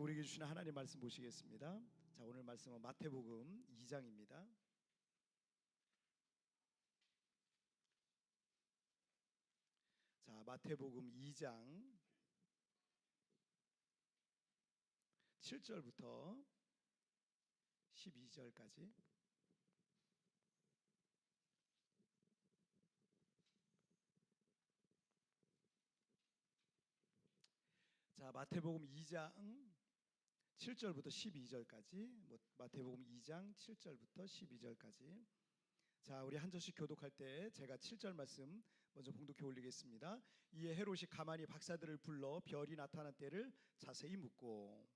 우리에게 주시는 하나님 말씀 보시겠습니다. 자, 오늘 말씀은 마태복음 2장입니다. 자, 마태복음 2장 7절부터 12절까지. 자, 마태복음 2장 7절부터 12절까지. 마태복음 2장 7절부터 12절까지. 자, 우리 한 절씩 교독할 때 제가 7절 말씀 먼저 봉독해 올리겠습니다. 이에 헤롯이 가만히 박사들을 불러 별이 나타난 때를 자세히 묻고,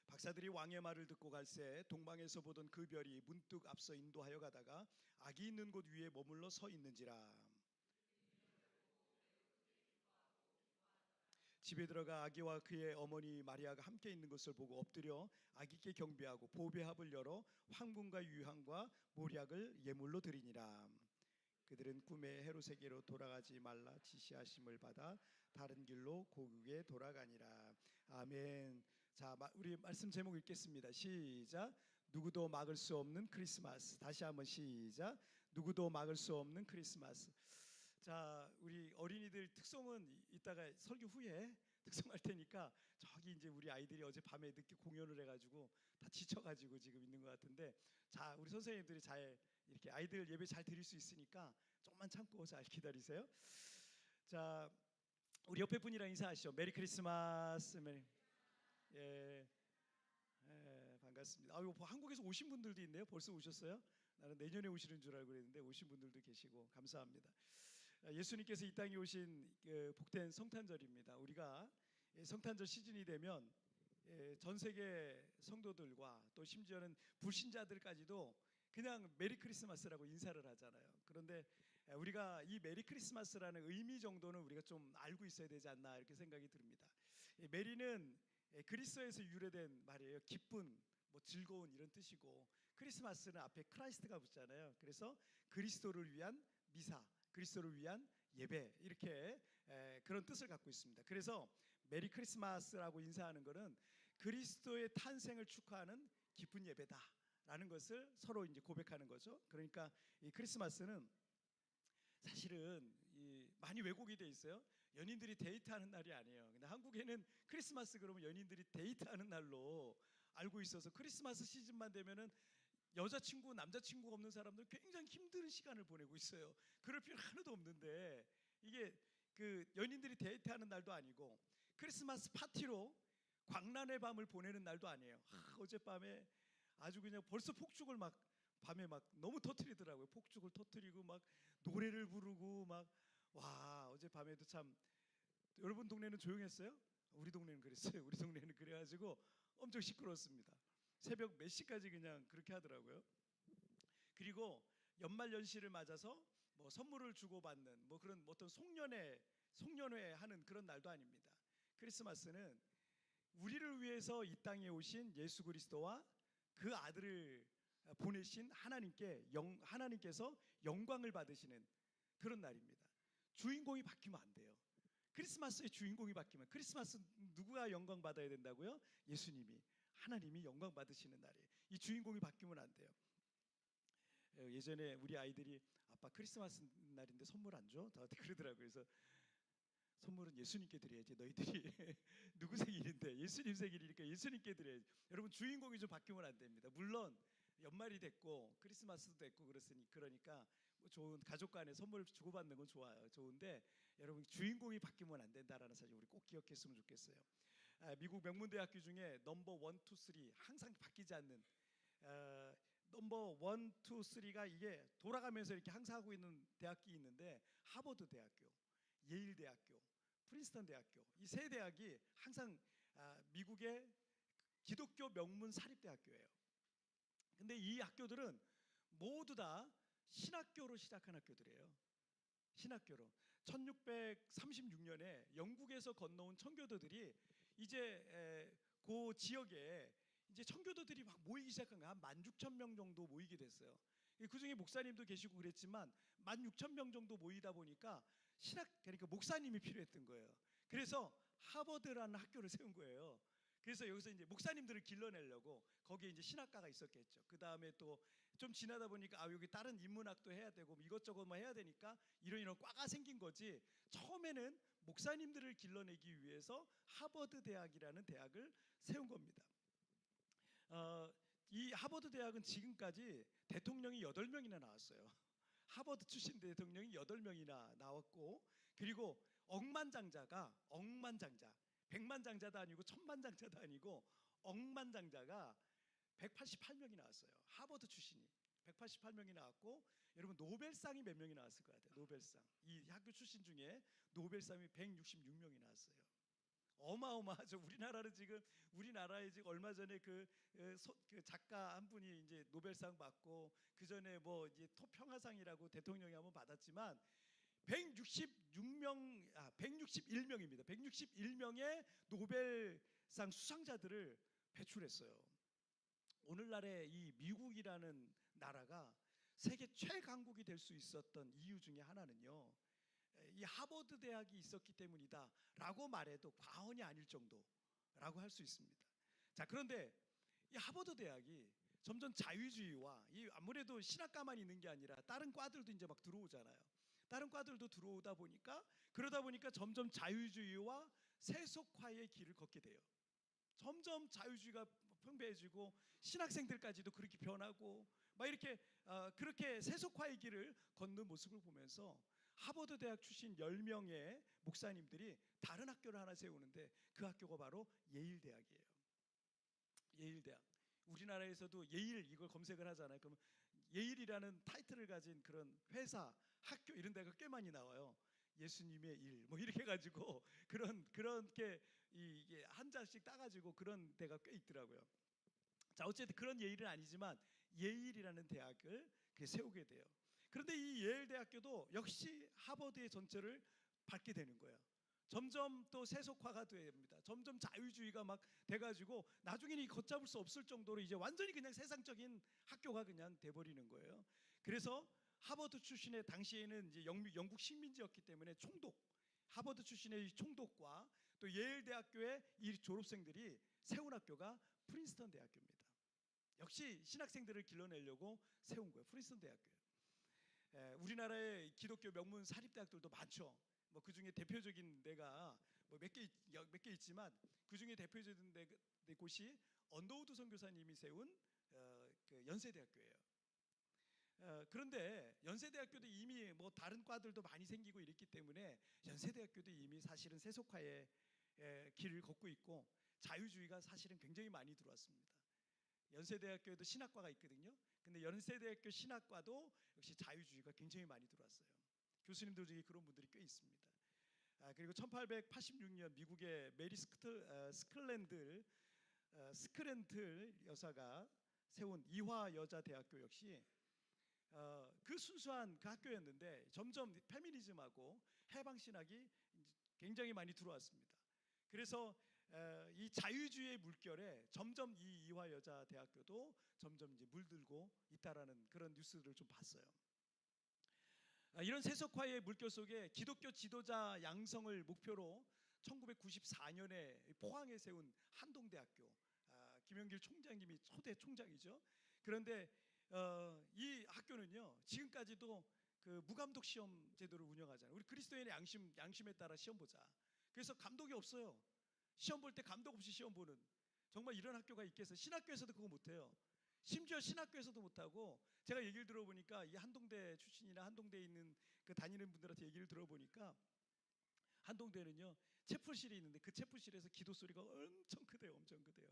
박사들이 왕의 말을 듣고 갈새 동방에서 보던 그 별이 문득 앞서 인도하여 가다가 아기 있는 곳 위에 머물러 서 있는지라. 집에 들어가 아기와 그의 어머니 마리아가 함께 있는 것을 보고 엎드려 아기께 경배하고 보배합을 열어 황금과 유향과 몰약을 예물로 드리니라. 그들은 꿈에 헤롯에게로 돌아가지 말라 지시하심을 받아 다른 길로 고국에 돌아가니라. 아멘. 자, 우리 말씀 제목 읽겠습니다. 시작. 누구도 막을 수 없는 크리스마스. 다시 한번 시작. 누구도 막을 수 없는 크리스마스. 자, 우리 어린이들 특송은 이따가 설교 후에 특송할 테니까 저기 이제 우리 아이들이 어젯밤에 늦게 공연을 해가지고 다 지쳐가지고 지금 있는 것 같은데, 자, 우리 선생님들이 잘 이렇게 아이들 예배 잘 드릴 수 있으니까 조금만 참고 잘 기다리세요. 자, 우리 옆에 분이랑 인사하시죠. 메리 크리스마스. 메리. 예, 반갑습니다. 한국에서 오신 분들도 있네요. 벌써 오셨어요? 나는 내년에 오시는 줄 알고 그랬는데 오신 분들도 계시고 감사합니다. 예수님께서 이 땅에 오신 복된 성탄절입니다. 우리가 성탄절 시즌이 되면 전 세계 성도들과 또 심지어는 불신자들까지도 그냥 메리 크리스마스라고 인사를 하잖아요. 그런데 우리가 이 메리 크리스마스라는 의미 정도는 우리가 좀 알고 있어야 되지 않나 이렇게 생각이 듭니다. 메리는 그리스어에서 유래된 말이에요. 기쁜, 즐거운 이런 뜻이고, 크리스마스는 앞에 크라이스트가 붙잖아요. 그래서 그리스도를 위한 미사, 그리스도를 위한 예배, 이렇게 그런 뜻을 갖고 있습니다. 그래서 메리 크리스마스라고 인사하는 것은 그리스도의 탄생을 축하하는 기쁜 예배다라는 것을 서로 이제 고백하는 거죠. 그러니까 이 크리스마스는 사실은 많이 왜곡이 돼 있어요. 연인들이 데이트하는 날이 아니에요. 근데 한국에는 크리스마스 그러면 연인들이 데이트하는 날로 알고 있어서 크리스마스 시즌만 되면은 여자친구, 남자친구가 없는 사람들은 굉장히 힘든 시간을 보내고 있어요. 그럴 필요 하나도 없는데, 이게 그 연인들이 데이트하는 날도 아니고 크리스마스 파티로 광란의 밤을 보내는 날도 아니에요. 어젯밤에 아주 그냥 벌써 폭죽을 밤에 너무 터뜨리더라고요. 폭죽을 터뜨리고 노래를 부르고 와, 어젯밤에도 참. 여러분 동네는 조용했어요? 우리 동네는 그랬어요. 우리 동네는 그래가지고 엄청 시끄러웠습니다. 새벽 몇 시까지 그냥 그렇게 하더라고요. 그리고 연말연시를 맞아서 선물을 주고받는 그런 어떤 송년회 하는 그런 날도 아닙니다. 크리스마스는 우리를 위해서 이 땅에 오신 예수 그리스도와 그 아들을 보내신 하나님께서 영광을 받으시는 그런 날입니다. 주인공이 바뀌면 안 돼요. 크리스마스의 주인공이 바뀌면, 크리스마스 누구가 영광 받아야 된다고요? 예수님이, 하나님이 영광 받으시는 날이에요. 이 주인공이 바뀌면 안 돼요. 예전에 우리 아이들이 아빠 크리스마스 날인데 선물 안 줘? 저한테 그러더라고요. 그래서 선물은 예수님께 드려야지. 너희들이 누구 생일인데 예수님 생일이니까 예수님께 드려야지. 여러분, 주인공이 좀 바뀌면 안 됩니다. 물론 연말이 됐고 크리스마스도 됐고 그러니까 좋은 가족 간에 선물을 주고받는 건 좋아요. 좋은데 여러분, 주인공이 바뀌면 안 된다라는 사실 우리 꼭 기억했으면 좋겠어요. 미국 명문대학교 중에 넘버 1, 2, 3 항상 바뀌지 않는 넘버 1, 2, 3가 이게 돌아가면서 이렇게 항상 하고 있는 대학이 있는데, 하버드 대학교, 예일 대학교, 프린스턴 대학교, 이 세 대학이 항상 미국의 기독교 명문 사립대학교예요. 근데 이 학교들은 모두 다 신학교로 시작한 학교들이에요. 신학교로 1636년에 영국에서 건너온 청교도들이 이제 그 지역에 이제 청교도들이 모이기 시작한 거야. 한 16,000명 정도 모이게 됐어요. 그 중에 목사님도 계시고 그랬지만 16,000명 정도 모이다 보니까 그러니까 목사님이 필요했던 거예요. 그래서 하버드라는 학교를 세운 거예요. 그래서 여기서 이제 목사님들을 길러내려고 거기에 이제 신학과가 있었겠죠. 그 다음에 또 좀 지나다 보니까 여기 다른 인문학도 해야 되고 뭐 이것저것 뭐 해야 되니까 이런 과가 생긴 거지. 처음에는 목사님들을 길러내기 위해서 하버드 대학이라는 대학을 세운 겁니다. 이 하버드 대학은 지금까지 대통령이 8명이나 나왔어요. 하버드 출신 대통령이 8명이나 나왔고, 그리고 억만장자, 백만장자도 아니고 천만장자도 아니고 억만장자가 188명이 나왔어요. 하버드 출신이 188명이 나왔고, 여러분 노벨상이 몇 명이 나왔을 것 같아요. 노벨상, 이 학교 출신 중에 노벨상이 166명이 나왔어요. 어마어마하죠. 우리나라에 지금 얼마 전에 그 작가 한 분이 이제 노벨상 받고, 그 전에 뭐 이제 평화상이라고 대통령이 한번 받았지만 161명입니다. 161명의 노벨상 수상자들을 배출했어요. 오늘날의 이 미국이라는 나라가 세계 최강국이 될 수 있었던 이유 중에 하나는요, 이 하버드 대학이 있었기 때문이다라고 말해도 과언이 아닐 정도라고 할 수 있습니다. 자, 그런데 이 하버드 대학이 점점 자유주의와, 이 아무래도 신학과만 있는 게 아니라 다른 과들도 이제 막 들어오잖아요. 다른 과들도 들어오다 보니까, 그러다 보니까 점점 자유주의와 세속화의 길을 걷게 돼요. 점점 자유주의가 팽배해지고 신학생들까지도 그렇게 변하고 막 이렇게 그렇게 세속화의 길을 걷는 모습을 보면서 하버드 대학 출신 10명의 목사님들이 다른 학교를 하나 세우는데, 그 학교가 바로 예일 대학이에요. 예일 대학. 우리나라에서도 예일 이걸 검색을 하잖아요. 그러면 예일이라는 타이틀을 가진 그런 회사, 학교 이런 데가 꽤 많이 나와요. 예수님의 일 뭐 이렇게 해가지고 그렇게 이게 한 잔씩 따가지고 그런 데가 꽤 있더라고요. 자, 어쨌든 그런 예일은 아니지만 예일이라는 대학을 세우게 돼요. 그런데 이 예일 대학교도 역시 하버드의 전철을 밟게 되는 거예요. 점점 또 세속화가 됩니다. 점점 자유주의가 막 돼가지고 나중에는 걷잡을 수 없을 정도로 이제 완전히 그냥 세상적인 학교가 그냥 돼버리는 거예요. 그래서 하버드 출신의, 당시에는 이제 영국 식민지였기 때문에 하버드 출신의 총독과 또 예일 대학교의 이 졸업생들이 세운 학교가 프린스턴 대학교입니다. 역시 신학생들을 길러내려고 세운 거예요. 프린스턴 대학교예요. 우리나라의 기독교 명문 사립대학들도 많죠. 뭐 그 중에 대표적인 데가 뭐 몇 개 있지만, 그 중에 대표적인 곳이 언더우드 선교사님이 세운 그 연세대학교예요. 그런데 연세대학교도 이미 뭐 다른 과들도 많이 생기고 이랬기 때문에 연세대학교도 이미 사실은 세속화의 길을 걷고 있고, 자유주의가 사실은 굉장히 많이 들어왔습니다. 연세대학교에도 신학과가 있거든요. 근데 연세대학교 신학과도 역시 자유주의가 굉장히 많이 들어왔어요. 교수님들 중에 그런 분들이 꽤 있습니다. 그리고 1886년 미국의 메리 스클랜들 여사가 세운 이화 여자대학교 역시 그 순수한 그 학교였는데, 점점 페미니즘하고 해방신학이 굉장히 많이 들어왔습니다. 그래서 이 자유주의의 물결에 점점 이 이화 여자대학교도 점점 이제 물들고 있다라는 그런 뉴스들을 좀 봤어요. 이런 세속화의 물결 속에 기독교 지도자 양성을 목표로 1994년에 포항에 세운 한동대학교, 김영길 총장님이 초대 총장이죠. 그런데 이 학교는요, 지금까지도 그 무감독 시험 제도를 운영하잖아요. 우리 그리스도인의 양심에 따라 시험 보자. 그래서 감독이 없어요. 시험 볼 때 감독 없이 시험 보는, 정말 이런 학교가 있겠어요? 신학교에서도 그거 못해요. 심지어 신학교에서도 못하고, 제가 얘기를 들어보니까 이 한동대 출신이나 한동대에 있는 그 다니는 분들한테 얘기를 들어보니까, 한동대는요 채플실이 있는데 그 채플실에서 기도 소리가 엄청 크대요. 엄청 크대요.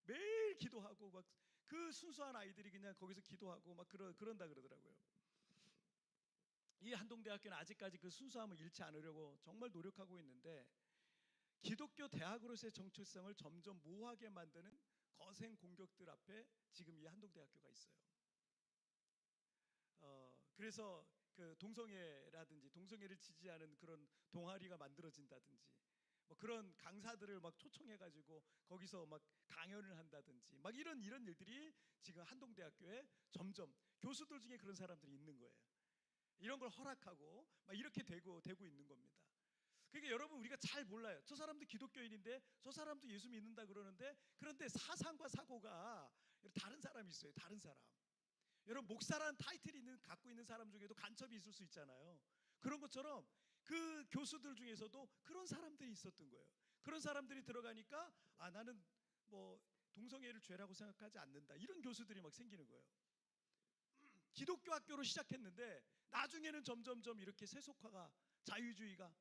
매일 기도하고 막 그 순수한 아이들이 그냥 거기서 기도하고 막 그런다 그러더라고요. 이 한동대학교는 아직까지 그 순수함을 잃지 않으려고 정말 노력하고 있는데, 기독교 대학으로서의 정체성을 점점 모호하게 만드는 거센 공격들 앞에 지금 이 한동대학교가 있어요. 그래서 그 동성애라든지 동성애를 지지하는 그런 동아리가 만들어진다든지, 뭐 그런 강사들을 막 초청해가지고 거기서 막 강연을 한다든지 막 이런 일들이 지금 한동대학교에 점점 교수들 중에 그런 사람들이 있는 거예요. 이런 걸 허락하고 막 이렇게 되고 있는 겁니다. 그러니까 여러분 우리가 잘 몰라요. 저 사람도 기독교인인데 저 사람도 예수 믿는다 그러는데 그런데 사상과 사고가 다른 사람이 있어요. 다른 사람. 여러분 목사라는 타이틀이 갖고 있는 사람 중에도 간첩이 있을 수 있잖아요. 그런 것처럼 그 교수들 중에서도 그런 사람들이 있었던 거예요. 그런 사람들이 들어가니까 나는 뭐 동성애를 죄라고 생각하지 않는다. 이런 교수들이 막 생기는 거예요. 기독교 학교로 시작했는데 나중에는 점점점 이렇게 세속화가 자유주의가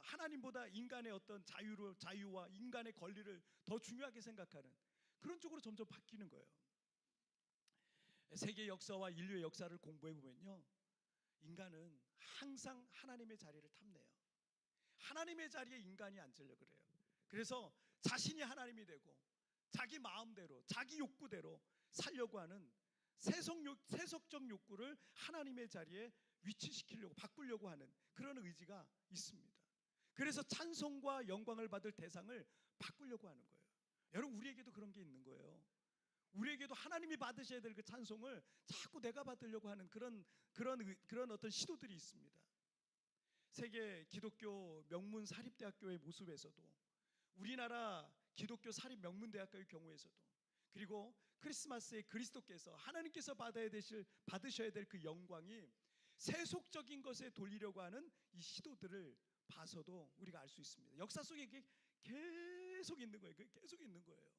하나님보다 인간의 어떤 자유와 인간의 권리를 더 중요하게 생각하는 그런 쪽으로 점점 바뀌는 거예요. 세계 역사와 인류의 역사를 공부해 보면요, 인간은 항상 하나님의 자리를 탐내요. 하나님의 자리에 인간이 앉으려고 그래요. 그래서 자신이 하나님이 되고 자기 마음대로 자기 욕구대로 살려고 하는 세속적 욕구를 하나님의 자리에 위치시키려고 바꾸려고 하는 그런 의지가 있습니다. 그래서 찬송과 영광을 받을 대상을 바꾸려고 하는 거예요. 여러분 우리에게도 그런 게 있는 거예요. 우리에게도 하나님이 받으셔야 될 그 찬송을 자꾸 내가 받으려고 하는 그런 어떤 시도들이 있습니다. 세계 기독교 명문 사립대학교의 모습에서도 우리나라 기독교 사립 명문대학교의 경우에서도 그리고 크리스마스에 그리스도께서 하나님께서 받으셔야 될 그 영광이 세속적인 것에 돌리려고 하는 이 시도들을 봐서도 우리가 알 수 있습니다. 역사 속에 이게 계속 있는 거예요. 계속 있는 거예요.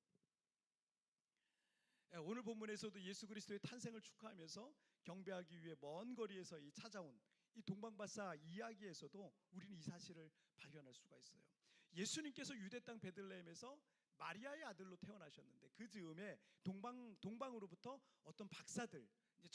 오늘 본문에서도 예수 그리스도의 탄생을 축하하면서 경배하기 위해 먼 거리에서 찾아온 이 동방박사 이야기에서도 우리는 이 사실을 발견할 수가 있어요. 예수님께서 유대 땅 베들레헴에서 마리아의 아들로 태어나셨는데 그 즈음에 동방으로부터 어떤 박사들, 이제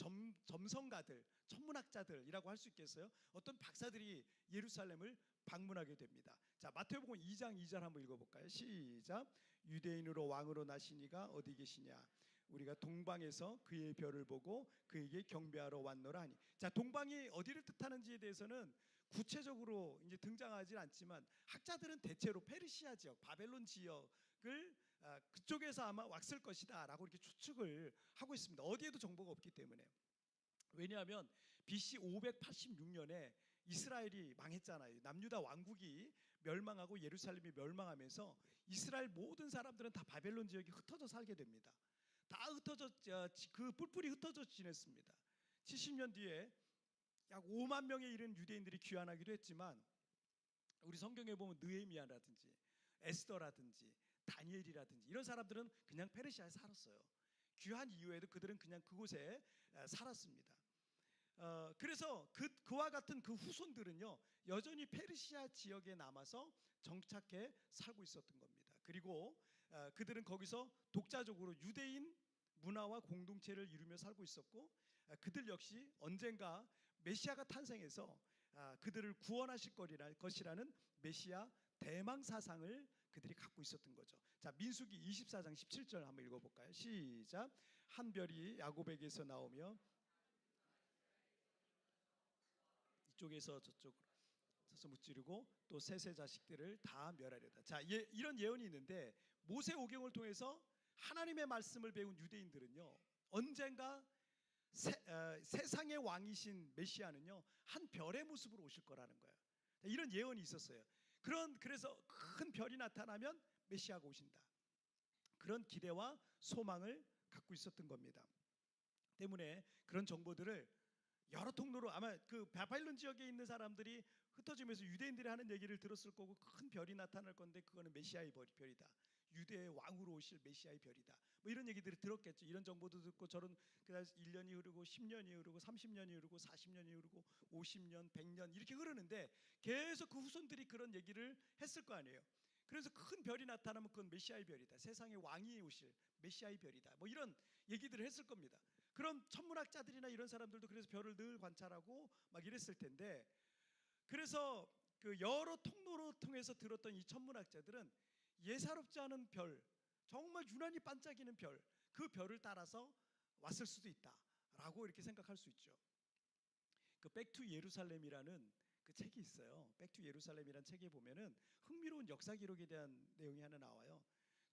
점성가들, 천문학자들이라고 할 수 있겠어요. 어떤 박사들이 예루살렘을 방문하게 됩니다. 자, 마태복음 2장 2절 한번 읽어볼까요? 시작. 유대인으로 왕으로 나신 이가 어디 계시냐? 우리가 동방에서 그의 별을 보고 그에게 경배하러 왔노라 하니. 자, 동방이 어디를 뜻하는지에 대해서는 구체적으로 이제 등장하지 않지만 학자들은 대체로 페르시아 지역, 바벨론 지역을 그쪽에서 아마 왔을 것이다라고 이렇게 추측을 하고 있습니다. 어디에도 정보가 없기 때문에. 왜냐하면 BC 586년에 이스라엘이 망했잖아요. 남유다 왕국이 멸망하고 예루살렘이 멸망하면서 이스라엘 모든 사람들은 다 바벨론 지역에 흩어져 살게 됩니다. 다 흩어져 그 뿔뿔이 흩어져 지냈습니다. 70년 뒤에 약 5만 명에 이른 유대인들이 귀환하기도 했지만 우리 성경에 보면 느헤미야라든지 에스더라든지 다니엘이라든지 이런 사람들은 그냥 페르시아에 살았어요. 귀환 이후에도 그들은 그냥 그곳에 살았습니다. 그래서 그와 같은 그 후손들은요 여전히 페르시아 지역에 남아서 정착해 살고 있었던 겁니다. 그리고 그들은 거기서 독자적으로 유대인 문화와 공동체를 이루며 살고 있었고 그들 역시 언젠가 메시아가 탄생해서 그들을 구원하실 것이라는 메시아 대망 사상을 그들이 갖고 있었던 거죠. 자, 민수기 24장 17절 한번 읽어볼까요? 시작. 한 별이 야곱에게서 나오며 이쪽에서 저쪽으로 서서 무찌르고 또 셋의 자식들을 다 멸하려다. 자, 이런 예언이 있는데 모세 오경을 통해서 하나님의 말씀을 배운 유대인들은요 언젠가 세상의 왕이신 메시아는요 한 별의 모습으로 오실 거라는 거예요. 이런 예언이 있었어요. 그래서 큰 별이 나타나면 메시아가 오신다. 그런 기대와 소망을 갖고 있었던 겁니다. 때문에 그런 정보들을 여러 통로로 아마 그 바벨론 지역에 있는 사람들이 흩어지면서 유대인들이 하는 얘기를 들었을 거고 큰 별이 나타날 건데 그거는 메시아의 별이다. 유대의 왕으로 오실 메시아의 별이다. 뭐 이런 얘기들을 들었겠죠. 이런 정보도 듣고 저런 그다음 1년이 흐르고 10년이 흐르고 30년이 흐르고 40년이 흐르고 50년, 100년 이렇게 흐르는데 계속 그 후손들이 그런 얘기를 했을 거 아니에요. 그래서 큰 별이 나타나면 그건 메시아의 별이다. 세상의 왕이 오실 메시아의 별이다. 뭐 이런 얘기들을 했을 겁니다. 그럼 천문학자들이나 이런 사람들도 그래서 별을 늘 관찰하고 막 이랬을 텐데 그래서 그 여러 통로로 통해서 들었던 이 천문학자들은 예사롭지 않은 별, 정말 유난히 반짝이는 별, 그 별을 따라서 왔을 수도 있다라고 이렇게 생각할 수 있죠. 그 백투 예루살렘이라는 그 책이 있어요. 백투 예루살렘이라는 책에 보면은 흥미로운 역사 기록에 대한 내용이 하나 나와요.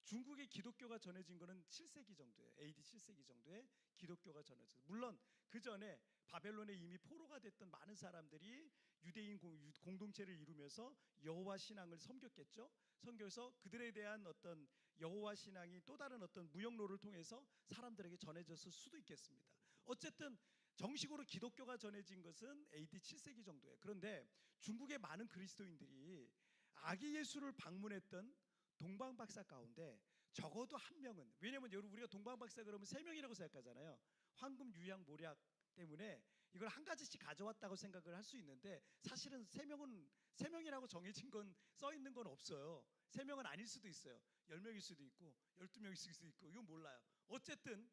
중국의 기독교가 전해진 거는 7세기 정도에 AD 7세기 정도에 기독교가 전해졌어요. 물론 그 전에 바벨론에 이미 포로가 됐던 많은 사람들이 유대인 공동체를 이루면서 여호와 신앙을 섬겼겠죠. 섬겨서 그들에 대한 어떤 여호와 신앙이 또 다른 어떤 무역로를 통해서 사람들에게 전해졌을 수도 있겠습니다. 어쨌든 정식으로 기독교가 전해진 것은 AD 7세기 정도예요. 그런데 중국의 많은 그리스도인들이 아기 예수를 방문했던 동방박사 가운데 적어도 한 명은, 왜냐하면 여러분 우리가 동방박사 그러면 세 명이라고 생각하잖아요. 황금, 유양, 모략 때문에 이걸 한 가지씩 가져왔다고 생각을 할 수 있는데 사실은 세 명이라고 정해진 건 써 있는 건 없어요. 세 명은 아닐 수도 있어요. 10명일 수도 있고 12명일 수도 있고 이건 몰라요. 어쨌든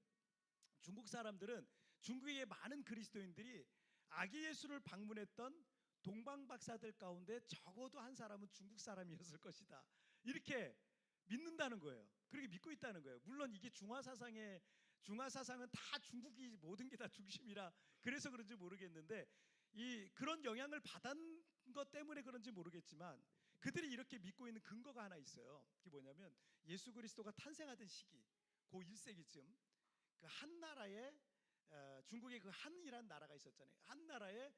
중국 사람들은 중국의 많은 그리스도인들이 아기 예수를 방문했던 동방 박사들 가운데 적어도 한 사람은 중국 사람이었을 것이다. 이렇게 믿는다는 거예요. 그렇게 믿고 있다는 거예요. 물론 이게 중화 사상은 다 중국이 모든 게 다 중심이라 그래서 그런지 모르겠는데 그런 영향을 받은 것 때문에 그런지 모르겠지만 그들이 이렇게 믿고 있는 근거가 하나 있어요. 그게 뭐냐면 예수 그리스도가 탄생하던 시기 고 1세기쯤 그 한 나라에 중국에 그 한이라는 나라가 있었잖아요. 한 나라의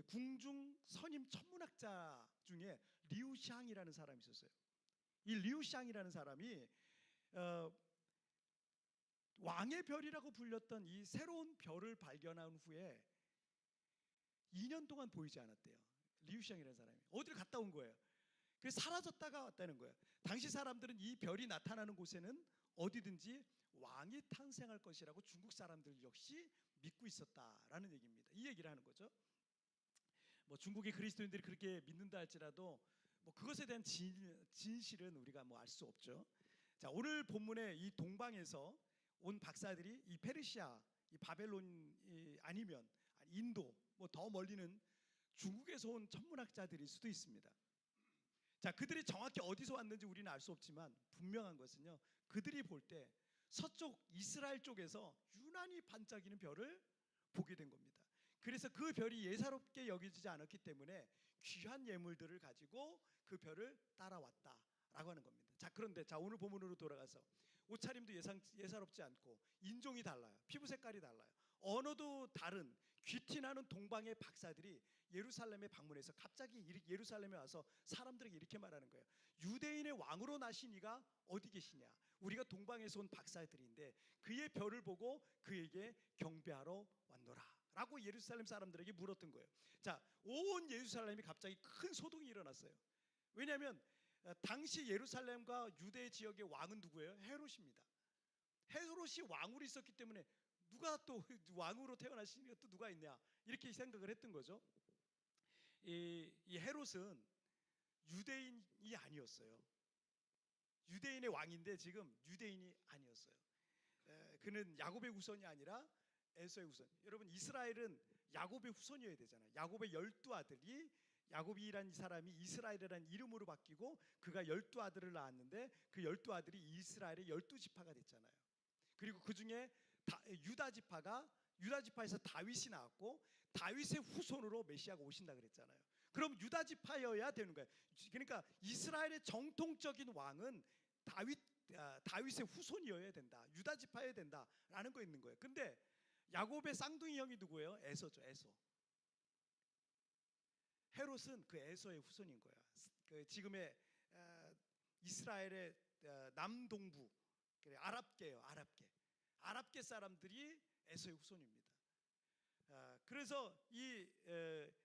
궁중 선임 천문학자 중에 리우샹이라는 사람이 있었어요. 이 리우샹이라는 사람이 왕의 별이라고 불렸던 이 새로운 별을 발견한 후에 2년 동안 보이지 않았대요. 리우샹이라는 사람이 어디를 갔다 온 거예요. 그래서 사라졌다가 왔다는 거예요. 당시 사람들은 이 별이 나타나는 곳에는 어디든지 왕이 탄생할 것이라고 중국 사람들 역시 믿고 있었다라는 얘기입니다. 이 얘기를 하는 거죠. 뭐 중국의 그리스도인들이 그렇게 믿는다 할지라도 뭐 그것에 대한 진실은 우리가 뭐 알 수 없죠. 자, 오늘 본문에 이 동방에서 온 박사들이 이 페르시아, 이 바벨론이 아니면 인도, 뭐 더 멀리는 중국에서 온 천문학자들일 수도 있습니다. 자, 그들이 정확히 어디서 왔는지 우리는 알 수 없지만 분명한 것은요, 그들이 볼 때 서쪽 이스라엘 쪽에서 유난히 반짝이는 별을 보게 된 겁니다. 그래서 그 별이 예사롭게 여겨지지 않았기 때문에 귀한 예물들을 가지고 그 별을 따라왔다라고 하는 겁니다. 자, 그런데 오늘 본문으로 돌아가서 옷차림도 예사롭지 않고 인종이 달라요. 피부 색깔이 달라요. 언어도 다른 귀티나는 동방의 박사들이 예루살렘에 방문해서 갑자기 예루살렘에 와서 사람들에게 이렇게 말하는 거예요. 유대인의 왕으로 나신 이가 어디 계시냐? 우리가 동방에서 온 박사들인데 그의 별을 보고 그에게 경배하러 왔노라 라고 예루살렘 사람들에게 물었던 거예요. 자, 온 예루살렘이 갑자기 큰 소동이 일어났어요. 왜냐하면 당시 예루살렘과 유대 지역의 왕은 누구예요? 헤롯입니다. 헤롯이 왕으로 있었기 때문에 누가 또 왕으로 태어나신 게 또 누가 있냐 이렇게 생각을 했던 거죠. 이 헤롯은 유대인이 아니었어요. 유대인의 왕인데 지금 유대인이 아니었어요. 그는 야곱의 후손이 아니라 에서의 후손. 여러분 이스라엘은 야곱의 후손이어야 되잖아요. 야곱의 12아들이 야곱이라는 사람이 이스라엘이라는 이름으로 바뀌고 그가 12아들을 낳았는데 그 12아들이 이스라엘의 12지파가 됐잖아요. 그리고 그 중에 유다 지파에서 다윗이 나왔고 다윗의 후손으로 메시아가 오신다 그랬잖아요. 그럼 유다 지파여야 되는 거예요. 그러니까 이스라엘의 정통적인 왕은 다윗의 후손이어야 된다. 유다 지파여야 된다라는 거 있는 거예요. 근데 야곱의 쌍둥이 형이 누구예요? 에서죠. 에서. 헤롯은 그 에서의 후손인 거야. 그 지금의 이스라엘의 남동부 아랍계예요. 아랍계 사람들이 에서의 후손입니다. 그래서 이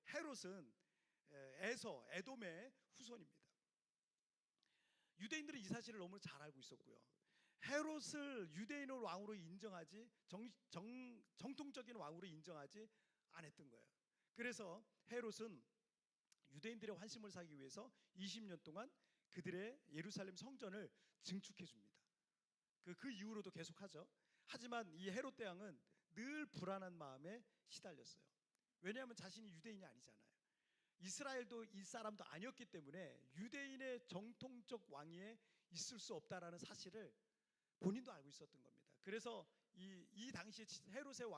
헤롯은 에돔의 후손입니다. 유대인들은 이 사실을 너무 잘 알고 있었고요. 헤롯을 유대인의 왕으로 인정하지 정통적인 왕으로 인정하지 않았던 거예요. 그래서 헤롯은 유대인들의 환심을 사기 위해서 20년 동안 그들의 예루살렘 성전을 증축해 줍니다. 그 이후로도 계속하죠. 하지만 이 헤롯 대왕은 늘 불안한 마음에 시달렸어요. 왜냐하면 자신이 유대인이 아니잖아요. 이스라엘도 이 사람도 아니었기 때문에 유대인의 정통적 왕위에 있을 수 없다라는 사실을 본인도 알고 있었던 겁니다. 그래서 이 당시에 헤롯의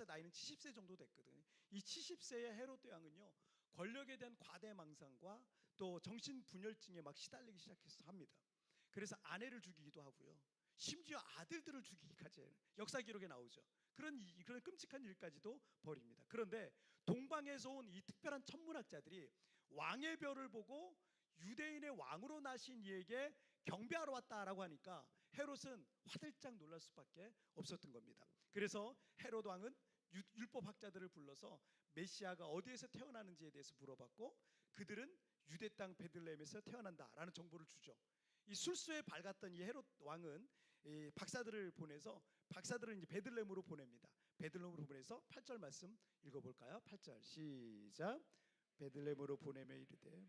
나이는 70세 정도 됐거든요. 이 70세의 헤롯 대왕은요 권력에 대한 과대망상과 또 정신분열증에 막 시달리기 시작해서 합니다. 그래서 아내를 죽이기도 하고요. 심지어 아들들을 죽이기까지 해요. 역사 기록에 나오죠. 그런 끔찍한 일까지도 벌입니다. 그런데 동방에서 온 이 특별한 천문학자들이 왕의 별을 보고 유대인의 왕으로 나신 이에게 경배하러 왔다라고 하니까 헤롯은 화들짝 놀랄 수밖에 없었던 겁니다. 그래서 헤롯 왕은 율법학자들을 불러서 메시아가 어디에서 태어나는지에 대해서 물어봤고, 그들은 유대 땅 베들레헴에서 태어난다라는 정보를 주죠. 이 술수에 밝았던 이 헤롯 왕은 이 박사들을 보내서 박사들은 이제 베들레헴으로 보냅니다. 베들레헴으로 보내서 8절 말씀 읽어볼까요? 8절 시작. 베들레헴으로 보내며 이르되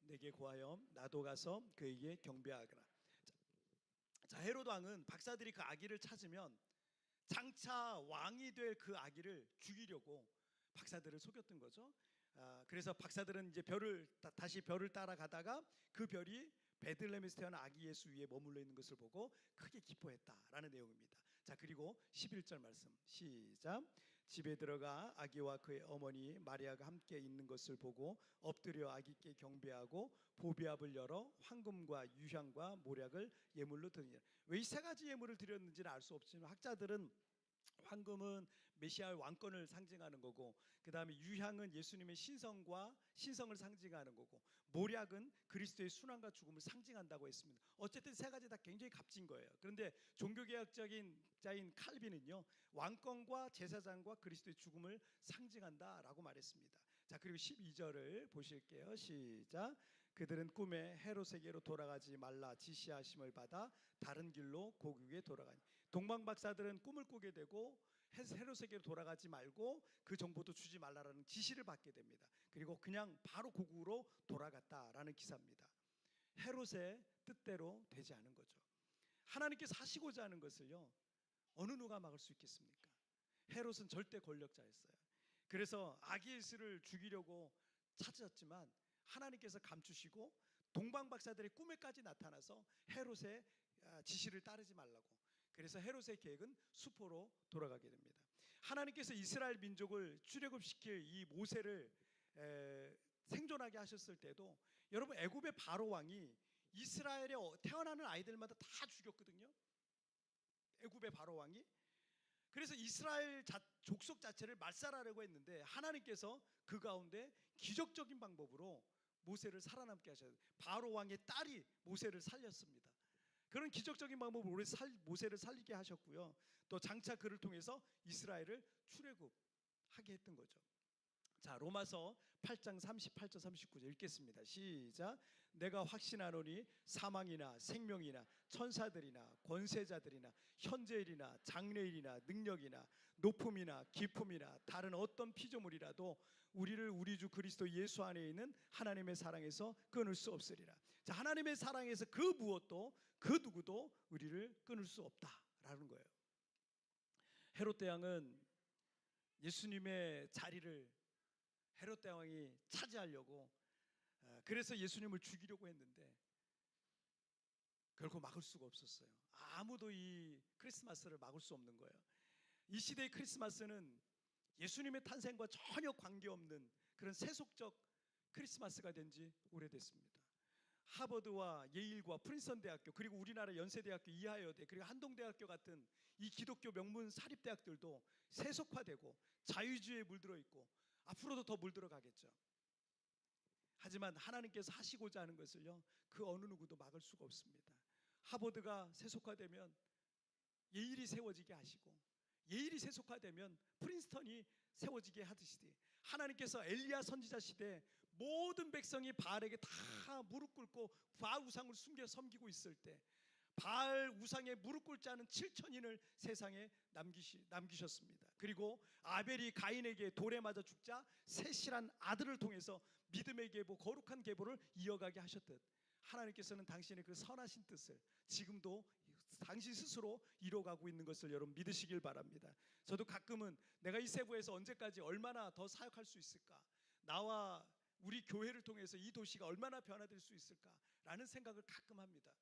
내게 구하여 나도 가서 그에게 경배하거라. 자, 헤롯 왕은 박사들이 그 아기를 찾으면 장차 왕이 될 그 아기를 죽이려고 박사들을 속였던 거죠. 그래서 박사들은 이제 다시 별을 따라가다가 그 별이 베들레헴에서 태어난 아기 예수 위에 머물러 있는 것을 보고 크게 기뻐했다라는 내용입니다. 자, 그리고 11절 말씀 시작. 집에 들어가 아기와 그의 어머니 마리아가 함께 있는 것을 보고 엎드려 아기께 경배하고 보비압을 열어 황금과 유향과 모략을 예물로 드리니라. 왜 이 세 가지 예물을 드렸는지는 알 수 없지만 학자들은 황금은 메시아의 왕권을 상징하는 거고, 그 다음에 유향은 예수님의 신성을 상징하는 거고, 모략은 그리스도의 순환과 죽음을 상징한다고 했습니다. 어쨌든 세 가지 다 굉장히 값진 거예요. 그런데 종교개혁적인 자인 칼빈은요, 왕권과 제사장과 그리스도의 죽음을 상징한다라고 말했습니다. 자, 그리고 12절을 보실게요. 시작. 그들은 꿈에 헤롯에게로 돌아가지 말라 지시하심을 받아 다른 길로 고국에 돌아가니. 동방 박사들은 꿈을 꾸게 되고 헤롯에게로 돌아가지 말고 그 정보도 주지 말라라는 지시를 받게 됩니다. 그리고 그냥 바로 고국으로 돌아갔다라는 기사입니다. 헤롯의 뜻대로 되지 않은 거죠. 하나님께서 하시고자 하는 것을요, 어느 누가 막을 수 있겠습니까? 헤롯은 절대 권력자였어요. 그래서 아기 예수를 죽이려고 찾았지만 하나님께서 감추시고 동방 박사들의 꿈에까지 나타나서 헤롯의 지시를 따르지 말라고. 그래서 헤롯의 계획은 수포로 돌아가게 됩니다. 하나님께서 이스라엘 민족을 출애굽시킬 이 모세를 생존하게 하셨을 때도 여러분, 애굽의 바로 왕이 이스라엘에 태어나는 아이들마다 다 죽였거든요. 애굽의 바로 왕이. 그래서 이스라엘 족속 자체를 말살하려고 했는데 하나님께서 그 가운데 기적적인 방법으로 모세를 살아남게 하셔요. 바로 왕의 딸이 모세를 살렸습니다. 그런 기적적인 방법으로 모세를 살리게 하셨고요. 또 장차 그를 통해서 이스라엘을 출애굽하게 했던 거죠. 자, 로마서 8장 38절 39절 읽겠습니다. 시작. 내가 확신하노니 사망이나 생명이나 천사들이나 권세자들이나 현재일이나 장래일이나 능력이나 높음이나 깊음이나 다른 어떤 피조물이라도 우리를 우리 주 그리스도 예수 안에 있는 하나님의 사랑에서 끊을 수 없으리라. 자, 하나님의 사랑에서 그 무엇도 그 누구도 우리를 끊을 수 없다라는 거예요. 헤롯 대왕은 예수님의 자리를 헤롯 대왕이 차지하려고, 그래서 예수님을 죽이려고 했는데 결코 막을 수가 없었어요. 아무도 이 크리스마스를 막을 수 없는 거예요. 이 시대의 크리스마스는 예수님의 탄생과 전혀 관계없는 그런 세속적 크리스마스가 된 지 오래됐습니다. 하버드와 예일과 프린스턴 대학교, 그리고 우리나라 연세대학교, 이하여대, 그리고 한동대학교 같은 이 기독교 명문 사립대학들도 세속화되고 자유주의에 물들어 있고 앞으로도 더 물들어 가겠죠. 하지만 하나님께서 하시고자 하는 것을요, 그 어느 누구도 막을 수가 없습니다. 하버드가 세속화되면 예일이 세워지게 하시고, 예일이 세속화되면 프린스턴이 세워지게 하듯이 하나님께서 엘리야 선지자 시대 모든 백성이 바알에게 다 무릎 꿇고 바알 우상을 숨겨 섬기고 있을 때 바알 우상에 무릎 꿇지 않은 7천인을 세상에 남기셨습니다. 그리고 아벨이 가인에게 돌에 맞아 죽자 셋이란 아들을 통해서 믿음의 계보, 거룩한 계보를 이어가게 하셨듯 하나님께서는 당신의 그 선하신 뜻을 지금도 당신 스스로 이뤄가고 있는 것을 여러분 믿으시길 바랍니다. 저도 가끔은 내가 이 세부에서 언제까지 얼마나 더 사역할 수 있을까, 나와 우리 교회를 통해서 이 도시가 얼마나 변화될 수 있을까라는 생각을 가끔 합니다.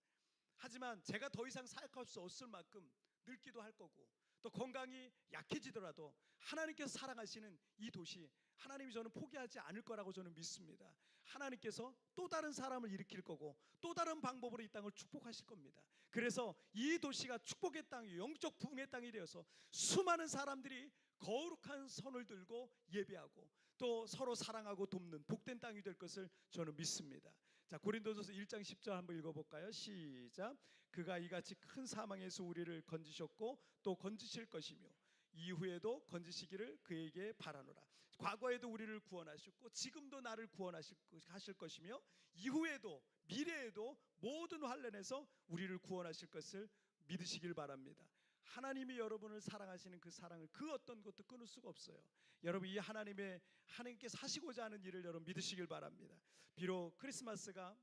하지만 제가 더 이상 사역할 수 없을 만큼 늙기도 할 거고 또 건강이 약해지더라도 하나님께서 사랑하시는 이 도시, 하나님이 저는 포기하지 않을 거라고 저는 믿습니다. 하나님께서 또 다른 사람을 일으킬 거고 또 다른 방법으로 이 땅을 축복하실 겁니다. 그래서 이 도시가 축복의 땅, 영적 부흥의 땅이 되어서 수많은 사람들이 거룩한 손을 들고 예배하고 또 서로 사랑하고 돕는 복된 땅이 될 것을 저는 믿습니다. 자, 고린도전서 1장 10절 한번 읽어볼까요? 시작. 그가 이같이 큰 사망에서 우리를 건지셨고 또 건지실 것이며 이후에도 건지시기를 그에게 바라노라. 과거에도 우리를 구원하셨고 지금도 나를 구원하실 것이며 이후에도 미래에도 모든 환난에서 우리를 구원하실 것을 믿으시길 바랍니다. 하나님이 여러분을 사랑하시는 그 사랑을 그 어떤 것도 끊을 수가 없어요. 여러분 이 하나님께서 하시고자 하는 일을 여러분 믿으시길 바랍니다. 비록 크리스마스가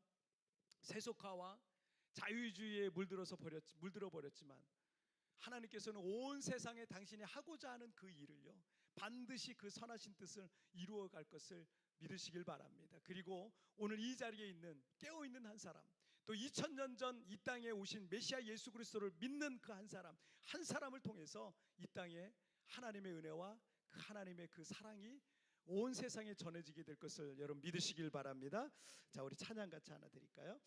세속화와 자유주의에 물들어 버렸지만 하나님께서는 온 세상에 당신이 하고자 하는 그 일을요 반드시 그 선하신 뜻을 이루어 갈 것을 믿으시길 바랍니다. 그리고 오늘 이 자리에 있는 깨어있는 한 사람, 또 2000년 전 이 땅에 오신 메시아 예수 그리스도를 믿는 그 한 사람을 통해서 이 땅에 하나님의 은혜와 하나님의 그 사랑이 온 세상에 전해지게 될 것을 여러분 믿으시길 바랍니다. 자, 우리 찬양 같이 하나 드릴까요?